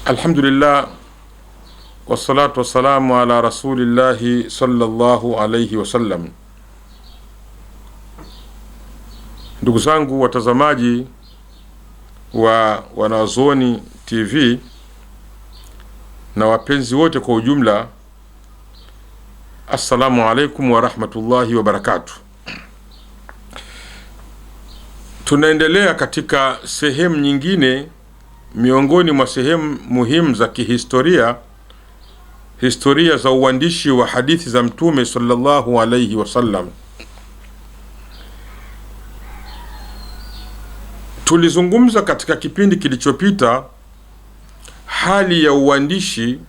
Alhamdulillah wassalatu wassalamu ala rasulillahi sallallahu alayhi wasallam. Ndugu zangu watazamaji wa Wanazuoni TV na wapenzi wote kwa ujumla, assalamu alaikum wa rahmatullahi wa barakatuh. Tunaendelea katika sehemu nyingine miongoni mwa sehemu muhimu za kihistoria, historia za uandishi wa hadithi za Mtume sallallahu alayhi wasallam. Tulizungumza katika kipindi kilichopita hali ya uandishi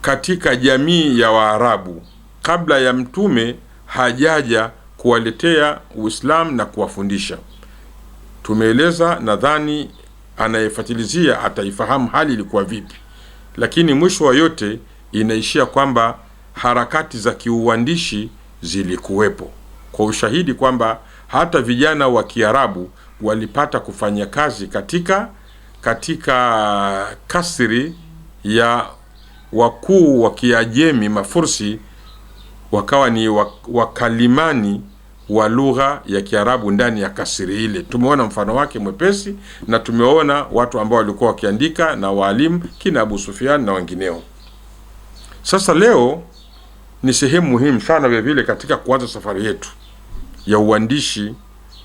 katika jamii ya Waarabu kabla ya Mtume hajaja kuwaletea Uislamu na kuwafundisha. Tumeeleza, nadhani anayefuatilizia ataifahamu hali ilikuwa vipi, lakini mwisho wa yote inaishia kwamba harakati za kiuandishi zilikuwepo, kwa ushahidi kwamba hata vijana wa Kiarabu walipata kufanya kazi katika kasri ya wakuu wa Kiajemi Mafursi, wakawa ni wakalimani wa lugha ya Kiarabu ndani ya kasri ile. Tumeona mfano wake mwepesi, na tumeona watu ambao walikuwa wakiandika na walimu kina Abu Sufyan na wengineo. Sasa leo ni sehemu muhimu sana vile vile katika kuanza safari yetu ya uandishi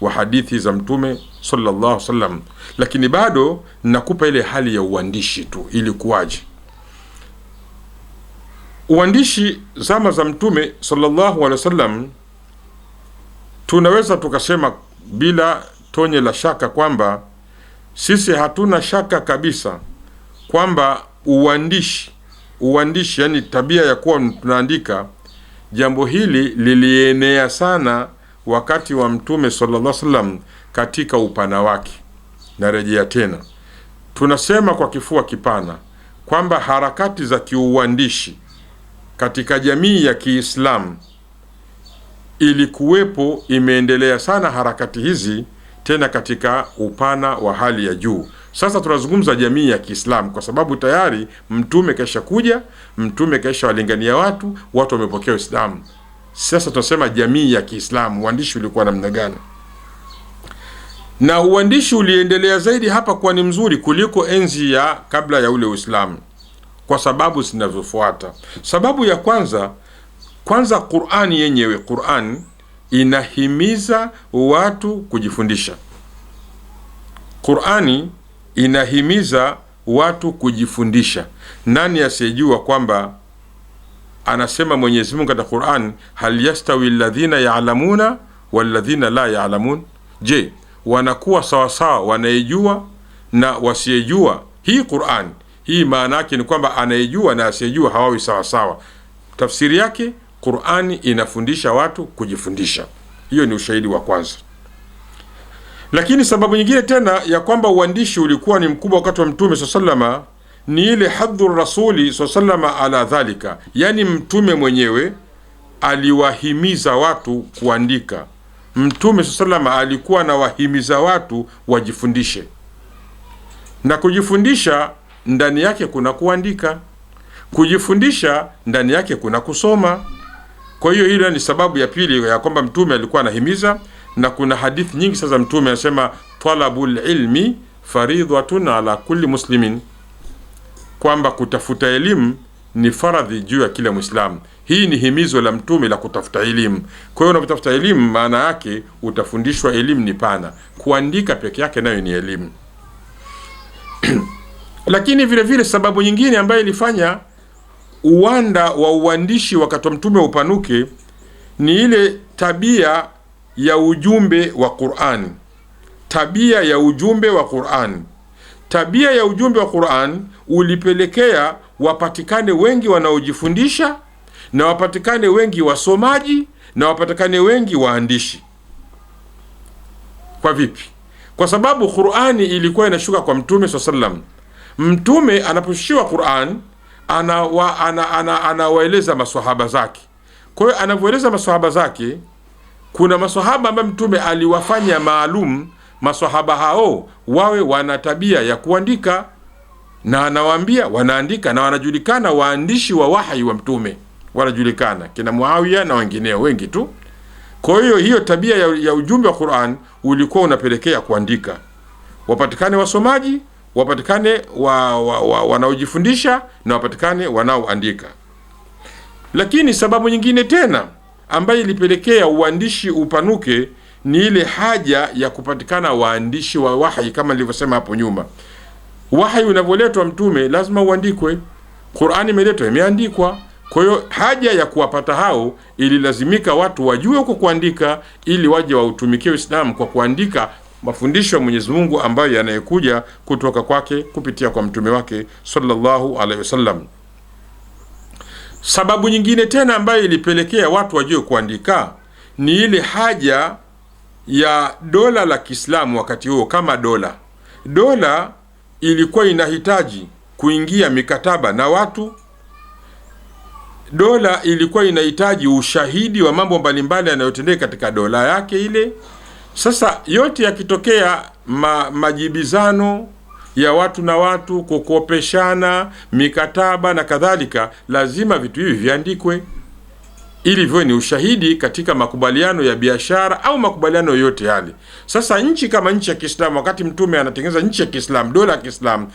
wa hadithi za Mtume sallallahu alaihi wasallam, lakini bado nakupa ile hali ya uandishi tu ili kuwaje. Uandishi zama za Mtume sallallahu alaihi wasallam, tunaweza tukasema bila tonye la shaka kwamba sisi hatuna shaka kabisa kwamba uandishi yani tabia ya kuwa tunaandika, jambo hili lilienea sana wakati wa Mtume sallallahu alaihi wasallam katika upana wake. Narejea tena, tunasema kwa kifua kipana kwamba harakati za kiuandishi katika jamii ya Kiislamu ilikuwepo, imeendelea sana harakati hizi, tena katika upana wa hali ya juu. Sasa tunazungumza jamii ya Kiislamu kwa sababu tayari Mtume kaisha kuja, Mtume kaisha walingania watu wamepokea Uislamu. Sasa tunasema jamii ya Kiislamu, uandishi ulikuwa namna gani? Na uandishi uliendelea zaidi hapa kwa ni mzuri kuliko enzi ya kabla ya ule Uislamu, kwa sababu zinazofuata. Sababu ya kwanza Qur'ani yenyewe, Qur'an inahimiza watu kujifundisha. Qur'ani inahimiza watu kujifundisha. Nani asiyejua kwamba anasema Mwenyezi Mungu katika Qur'an, hal yastawi alladhina ya'lamuna walladhina la ya'lamun? Je, wanakuwa sawa sawa wanayejua na wasiyejua? Hii Qur'an hii maana yake ni kwamba anayejua na asiyejua hawawi sawa sawa. Tafsiri yake, Qur'ani inafundisha watu kujifundisha. Hiyo ni ushahidi wa kwanza. Lakini sababu nyingine tena ya kwamba uandishi ulikuwa ni mkubwa wakati wa Mtume sallallahu ni ile hadhur rasuli sallallahu ala dhalika, yani Mtume mwenyewe aliwahimiza watu kuandika. Mtume sallallahu alikuwa anawahimiza watu wajifundishe, na kujifundisha ndani yake kuna kuandika, kujifundisha ndani yake kuna kusoma. Kwa hiyo hilo ni sababu ya pili ya kwamba Mtume alikuwa anahimiza. Na kuna hadithi nyingi sasa Mtume anasema talabul ilmi faridhatun ala kulli muslimin, kwamba kutafuta elimu ni faradhi juu ya kila Muislamu. Hii ni himizo la Mtume la kutafuta elimu. Kwa hiyo unapotafuta elimu, maana yake utafundishwa. Elimu ni pana, kuandika peke yake nayo ni elimu. Lakini vile vile sababu nyingine ambayo ilifanya uwanda wa uandishi wakati wa Mtume upanuke ni ile tabia ya ujumbe wa Qur'an. Tabia ya ujumbe wa Qur'an. Tabia ya ujumbe wa Qur'an ulipelekea wapatikane wengi wanaojifundisha, na wapatikane wengi wasomaji, na wapatikane wengi waandishi. Kwa vipi? Kwa sababu Qur'ani ilikuwa inashuka kwa Mtume sallallahu. Mtume anaposhiwa Qur'an anawaeleza maswahaba zake. Kwa hiyo anavyoeleza maswahaba zake, kuna maswahaba ambao Mtume aliwafanya maalum maswahaba hao wawe wana tabia ya kuandika. na anawaambia wanaandika, na wanajulikana waandishi wa wahi wa mtume wanajulikana, kina Muawiya na wengineo wengi tu. Kwa hiyo tabia ya ujumbe wa Qur'an ulikuwa unapelekea kuandika, wapatikane wasomaji, wapatikane wanaojifundisha, na wapatikane wanaoandika. Lakini sababu nyingine tena ambayo ilipelekea uandishi upanuke ni ile haja ya kupatikana waandishi wa wahi. Kama nilivyosema hapo nyuma, wahi unavyoletwa mtume lazima uandikwe. Qur'ani imeletwa, imeandikwa. Kwa hiyo haja ya kuwapata hao ililazimika watu wajue kwa kuandika, ili waje wautumikie Uislamu kwa kuandika mafundisho ya Mwenyezi Mungu ambayo yanayekuja kutoka kwake kupitia kwa mtume wake sallallahu alaihi wasallam. Sababu nyingine tena ambayo ilipelekea watu wajue kuandika ni ile haja ya dola la Kiislamu wakati huo. Kama dola ilikuwa inahitaji kuingia mikataba na watu, dola ilikuwa inahitaji ushahidi wa mambo mbalimbali yanayotendeka katika dola yake ile. Sasa yote yakitokea majibizano ya watu na watu, kukopeshana, mikataba na kadhalika, lazima vitu hivi viandikwe ili viwe ni ushahidi katika makubaliano ya biashara au makubaliano yoyote yale. Sasa nchi kama nchi ya Kiislamu, wakati mtume anatengeneza nchi ya Kiislamu, dola ya Kiislamu,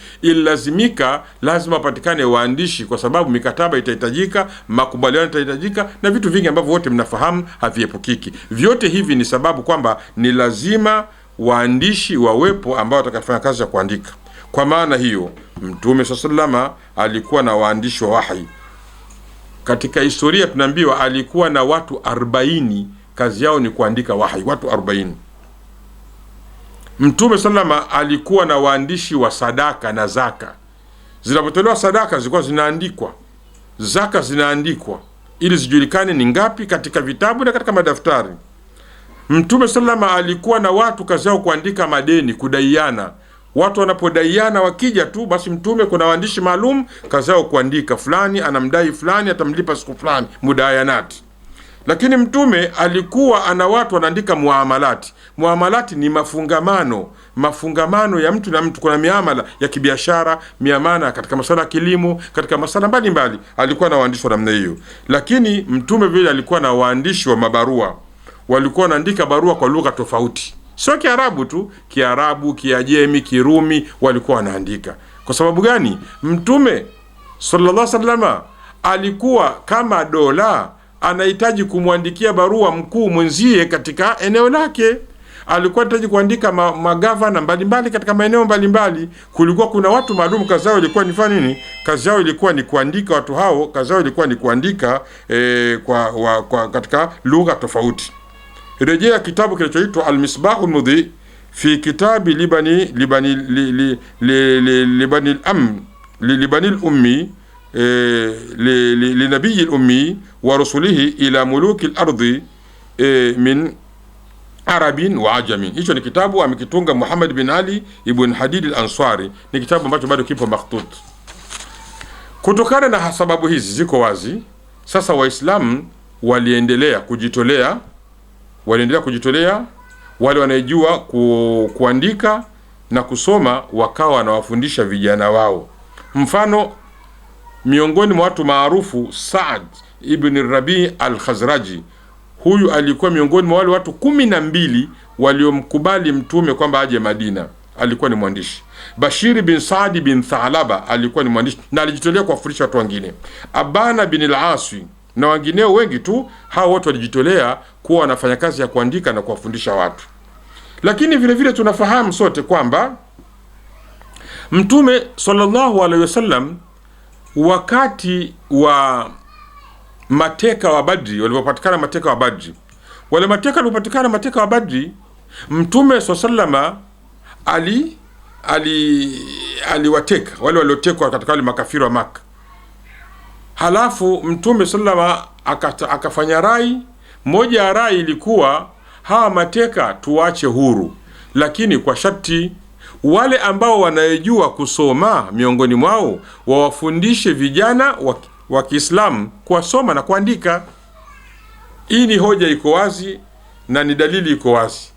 lazima wapatikane waandishi, kwa sababu mikataba itahitajika, makubaliano itahitajika, na vitu vingi ambavyo wote mnafahamu haviepukiki. Vyote hivi ni sababu kwamba ni lazima waandishi wawepo ambao watakafanya kazi ya kuandika. Kwa maana hiyo mtume sallallahu alikuwa na waandishi wa wahi. Katika historia tunaambiwa alikuwa na watu 40 kazi yao ni kuandika wahi, watu 40. Mtume sallama alikuwa na waandishi wa sadaka na zaka. Zinapotolewa sadaka zilikuwa zinaandikwa, zaka zinaandikwa ili zijulikane ni ngapi katika vitabu na katika madaftari. Mtume sallama alikuwa na watu kazi yao kuandika madeni, kudaiana. Watu wanapodaiana wakija tu, basi mtume kuna waandishi maalum kazi yao kuandika, fulani anamdai fulani, atamlipa siku fulani, mudayanati. Lakini mtume alikuwa ana watu wanaandika muamalati. Muamalati ni mafungamano ya mtu na mtu. Kuna miamala ya kibiashara, miamala katika masuala ya kilimo, katika masuala mbalimbali, alikuwa na waandishi wa namna hiyo. Lakini mtume vile alikuwa na waandishi wa mabarua, walikuwa wanaandika barua kwa lugha tofauti, sio Kiarabu tu, Kiarabu, Kiajemi, Kirumi, walikuwa wanaandika. Kwa sababu gani? Mtume sallallahu alaihi wasallam alikuwa kama dola anahitaji kumwandikia barua mkuu mwenzie katika eneo lake. Alikuwa anahitaji kuandika magavana mbalimbali katika maeneo mbalimbali. Kulikuwa kuna watu maalum kazi yao ilikuwa ni fanya nini? Kazi yao ilikuwa ni kuandika. Watu hao kazi yao ilikuwa ni kuandika katika lugha tofauti. Rejea kitabu kinachoitwa Al-Misbah al-Mudhi fi kitabi libani al-ummi linabii al-ummi wa rusulihi ila muluki al-ardi min arabin wa ajamin. Hicho ni kitabu amekitunga Muhammad bin Ali ibn Hadid al-Ansari. Ni kitabu ambacho bado kipo makhtut. Kutokana na sababu hizi ziko wazi, sasa Waislamu waliendelea kujitolea, wale wanajua kuandika na kusoma wakawa wanawafundisha vijana wao. Mfano, miongoni mwa watu maarufu Saad ibn Rabi al-Khazraji, huyu alikuwa miongoni mwa wale watu 12 waliomkubali mtume kwamba aje Madina. Alikuwa ni mwandishi. Bashir bin Saad bin Thalaba alikuwa ni mwandishi na alijitolea kuwafundisha watu wengine. Abana bin al-Aswi na wengineo wengi tu, hao wote walijitolea kuwa wanafanya kazi ya kuandika na kuwafundisha watu. Lakini vile vile tunafahamu sote kwamba mtume sallallahu alaihi wasallam wakati wa mateka wa Badri, walipopatikana mateka wa Badri, wale mateka wa Badri, mtume sallallahu aliwateka wale waliotekwa katika wale makafiri wa Maka. Halafu mtume sallallahu akafanya rai. Moja ya rai ilikuwa hawa mateka tuwache huru, lakini kwa sharti wale ambao wanayejua kusoma miongoni mwao wawafundishe vijana wa Kiislamu kuwasoma na kuandika. Hii ni hoja iko wazi na ni dalili iko wazi.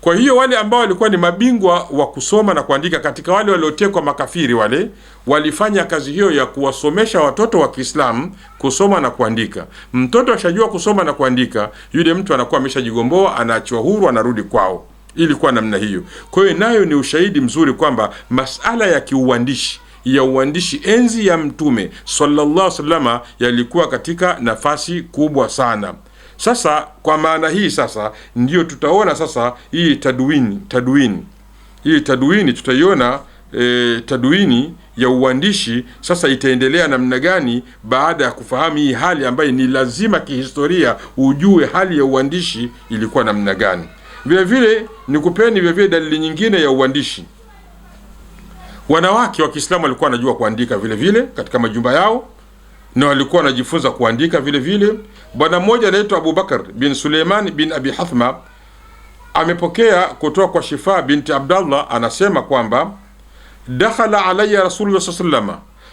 Kwa hiyo wale ambao walikuwa ni mabingwa wa kusoma na kuandika, katika wale waliotekwa makafiri, wale walifanya kazi hiyo ya kuwasomesha watoto wa Kiislamu kusoma na kuandika. Mtoto ashajua kusoma na kuandika, yule mtu anakuwa ameshajigomboa, anaachiwa huru, anarudi kwao. Ilikuwa namna hiyo. Kwa hiyo nayo ni ushahidi mzuri kwamba masala ya kiuandishi, ya uandishi enzi ya Mtume sallallahu alaihi wasallam yalikuwa katika nafasi kubwa sana. Sasa kwa maana hii sasa ndio tutaona sasa hii tadwini tutaiona tadwini ya uandishi sasa itaendelea namna gani baada ya kufahamu hii hali ambayo ni lazima kihistoria ujue hali ya uandishi ilikuwa namna gani. Vile vile nikupeni vile vile dalili nyingine ya uandishi. Wanawake wa Kiislamu walikuwa wanajua kuandika vile vile katika majumba yao, na walikuwa wanajifunza kuandika vile vile. Bwana mmoja anaitwa Abu Bakar bin Suleiman bin Abi Hathma amepokea kutoka kwa Shifa binti Abdallah, anasema kwamba dakhala alayya Rasulullah sallallahu alayhi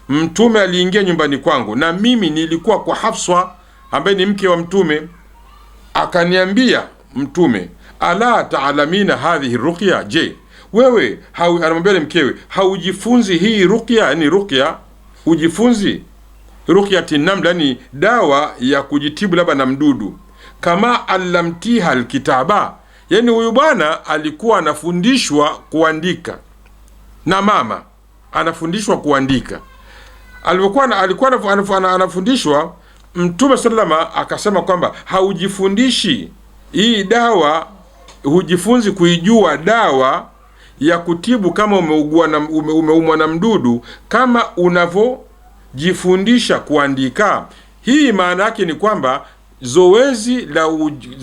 wasallam, Mtume aliingia nyumbani kwangu na mimi nilikuwa kwa Hafsa ambaye ni mke wa Mtume. Akaniambia Mtume, ala taalamina hadhihi ruqya, je wewe anamwambia mkewe, haujifunzi hii ruqya? Yani ruqya ujifunzi ruqyati naml, yani dawa ya kujitibu labda na mdudu. Kama allamtiha alkitaba, yani huyu bwana alikuwa anafundishwa kuandika na mama anafundishwa kuandika. Alikuwa anafundishwa, Mtume sallama akasema kwamba haujifundishi hii dawa, hujifunzi kuijua dawa ya kutibu kama umeumwa na mdudu kama unavojifundisha kuandika. Hii maana yake ni kwamba zoezi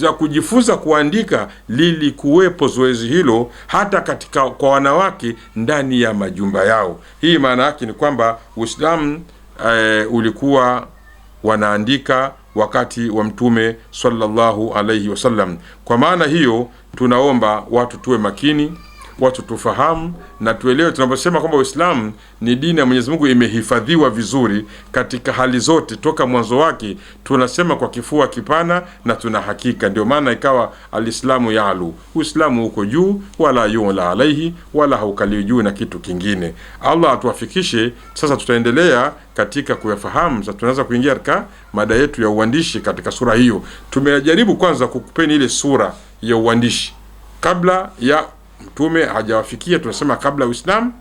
la kujifunza kuandika lilikuwepo zoezi hilo hata kwa wanawake ndani ya majumba yao. Hii maana yake ni kwamba Uislamu ulikuwa wanaandika wakati wa Mtume sallallahu alayhi wasallam. Kwa maana hiyo tunaomba watu tuwe makini, watu tufahamu na tuelewe tunaposema kwamba Uislamu ni dini ya Mwenyezi Mungu imehifadhiwa vizuri katika hali zote toka mwanzo wake. Tunasema kwa kifua kipana na tuna hakika. Ndio maana ikawa alislamu ya'lu, Uislamu uko juu, wala yu'la alaihi, wala haukaliwi juu na kitu kingine. Allah atuwafikishe. Sasa tutaendelea katika kuyafahamu. Sasa tunaanza kuingia katika mada yetu ya uandishi katika sura hiyo. Tumejaribu kwanza kukupeni ile sura ya uandishi kabla ya Mtume hajawafikia, tunasema kabla Uislamu.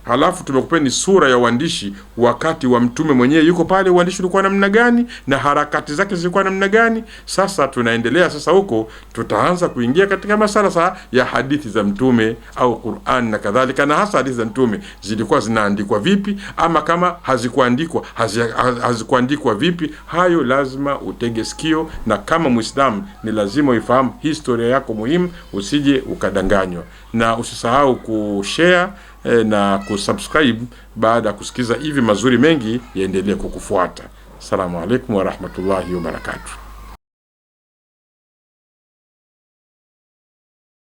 Halafu tumekupeni sura ya uandishi wakati wa Mtume mwenyewe yuko pale, uandishi ulikuwa namna gani na harakati zake zilikuwa namna gani. Sasa tunaendelea sasa huko, tutaanza kuingia katika masala sasa ya hadithi za Mtume au Qur'an na kadhalika, na hasa hadithi za Mtume zilikuwa zinaandikwa vipi, ama kama hazikuandikwa vipi. Hayo lazima utege sikio, na kama Muislamu ni lazima uifahamu historia yako muhimu, usije ukadanganywa. Na usisahau kushare na kusubscribe baada ya kusikiza hivi mazuri mengi yaendelee kukufuata. Assalamu alaikum wa rahmatullahi wa barakatuh.